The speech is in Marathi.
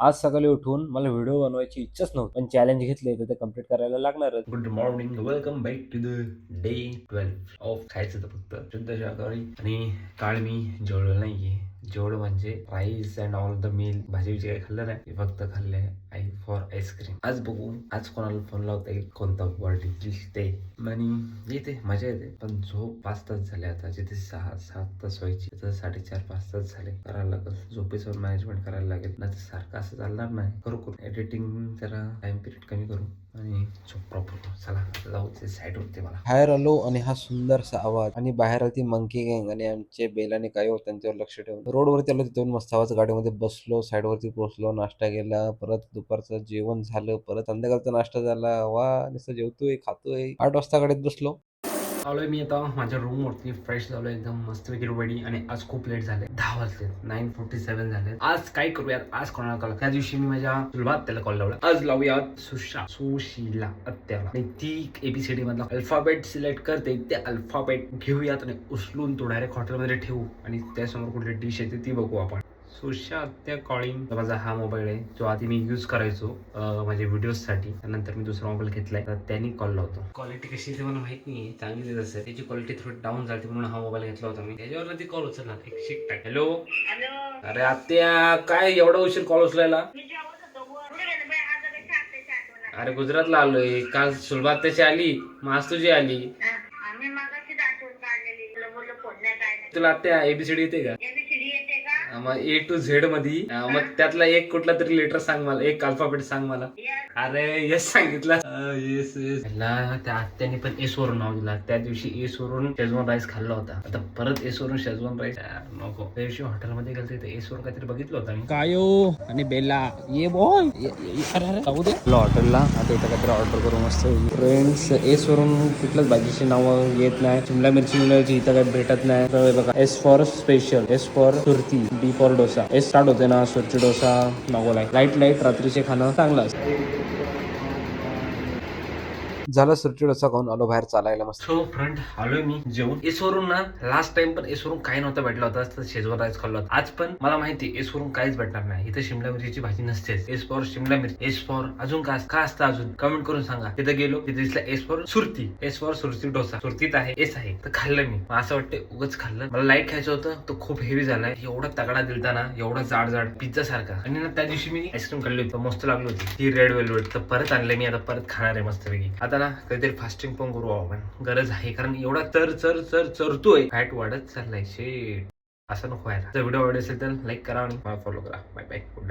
आज सकाळी उठून मला व्हिडिओ बनवायची इच्छाच नव्हती, पण चॅलेंज घेतले तर ते कम्प्लीट करायला लागणारच. Good morning, welcome back to the day 12 of खायचं तर फक्त शुद्ध शाकाहारी. आणि काल मी जेवढं नाहीये, जेवढं म्हणजे rice and all the meal भाजी काही खाल्लं नाही, फक्त खाल्ले आई फॉर आईस्क्रीम. आज बघू आज कोणाला फोन लावता येईल, कोणता बर्थडे दिसते आणि येते मजा येते. पण झोप 5 तास झाले आता, जिथे 6-7 तास व्हायची तिथे 4.5-5 तास झाले. करायला लागेल झोपेचं मॅनेजमेंट करायला लागेल, नाही सारखं असं चालणार नाही. करू एडिटिंग जरा टाइम पिरियड कमी करू आणि झोप प्रॉपर. चला जाऊ, साईड होते मला. बाहेर आलो आणि हा सुंदरसा आवाज आणि बाहेर आली ती मंकी गँग आणि आमचे बेलाने काय होत त्यांच्यावर लक्ष ठेवून रोडवरती आलो. तिथून मस्त आवाज गाडीमध्ये बसलो, साईडवरती पोहोचलो, नाश्ता केला, परत दुपारचं जेवण झालं, परत संध्याकाळचा नाश्ता झाला. वा नुसतं जेवतोय खातोय. 8 वाजता गाडीत बसलो. आलोय मी आता माझ्या रूम वरती, फ्रेश झालोय एकदम मस्तपैकी रेडी. आणि आज खूप लेट झाले, 10 वाजले, 9:47 झाले. आज काय करूयात, आज कोणाला कॉल. त्या दिवशी मी माझ्या सुलभात त्याला कॉल लावला. आज लावूयात सुशीला आत्याला. आणि ती ABCD मधला अल्फाबेट सिलेक्ट करते, ते अल्फाबेट घेऊयात आणि उचलून तो डायरेक्ट हॉटेलमध्ये ठेवू आणि त्यासमोर कुठली डिश येते ती बघू आपण. सुशा आत्या कॉलिंग. माझा हा मोबाईल आहे जो आधी मी यूज करायचो माझ्या व्हिडिओसाठी. त्यानंतर मी दुसरा मोबाईल घेतलाय, तर त्यांनी कॉल लावतो. क्वालिटी कशी ते मला माहित नाहीये, चांगली देत असेल. त्याची क्वालिटी थोडी डाऊन झाली म्हणून हा मोबाईल घेतला होता मी. त्याच्यावर ती कॉल उचलणार. एक शिक टाक. हॅलो. अरे आत्या, काय एवढा उशीर कॉल उचलायला? अरे गुजरातला आलोय. काल सुलभा आत्याची आली, मग आज तुझी आली. तुला आत्या ABCD येते का? मग A to Z मध्ये मग त्यातला एक कुठला तरी लेटर सांग मला, एक अल्फाबेट सांग मला. अरे येस सांगितलं. Yes yes. त्या आत्याने पण एस वरून नाव दिला. त्या दिवशी एस वरून शेजवान राईस खाल्ला होता, आता परत एस वरून शेजवान राईस नको. त्या दिवशी हॉटेलमध्ये गेलो तिथे एस वरून काहीतरी बघितलं होतं मी. कायो आणि बेला ये बोल. जाऊ दे हॉटेलला. आता इथं काहीतरी ऑर्डर करू मस्त. फ्रेंड्स, एस वरून कुठल्याच भाजीची नावं येत नाही. शिमला मिरची मिळायची इथं काही भेटत नाही. तर बघा, S for special, S for Surti, D for dosa. S start होते ना, सुरती डोसा मागवलाय. लाईट रात्रीचे खाणं चांगलं असतं. झालं सुरती डोसा खाऊन आलो बाहेर चालायला मस्त. सो फ्रेंड, आलोय मी जेवून. एस वरून ना लास्ट टाइम पण एस वरून काय नव्हतं भेटला होता, तर शेजवान राईस खाल्ला होता. आज पण मला माहिती एस वरून काहीच भेटणार नाही. इथे शिमला मिरचीची भाजी नसतेच. एस फॉर शिमला मिरची, एस फॉर अजून काय असतं अजून कमेंट करून सांगा. तिथे गेलो, तिथे दिसला S for Surti, S for Surti dosa. सुरतीत आहे, एस आहे, तर खाल्लं मी. असं वाटतं उगच खाल्लं. मला लाईट खायचं होतं, तो खूप हेवी झालाय. एवढा तगडा दिलता ना, एवढा जाड पिझ्झा सारखा. आणि ना त्या दिवशी मी आईस्क्रीम खाल्ली होती, मस्त लागली होती ती रेड वेल्वेट. तर परत आणले मी, आता परत खाणार आहे मस्तपैकी. आता ना काहीतरी फास्टिंग पण करू आपण, गरज आहे. कारण एवढा चरतोय, फॅट वाढत चाललाय. शेट असं नको व्हायला. जर व्हिडिओ आवडला असेल तर लाईक करा आणि फॉलो करा. Bye bye, good night.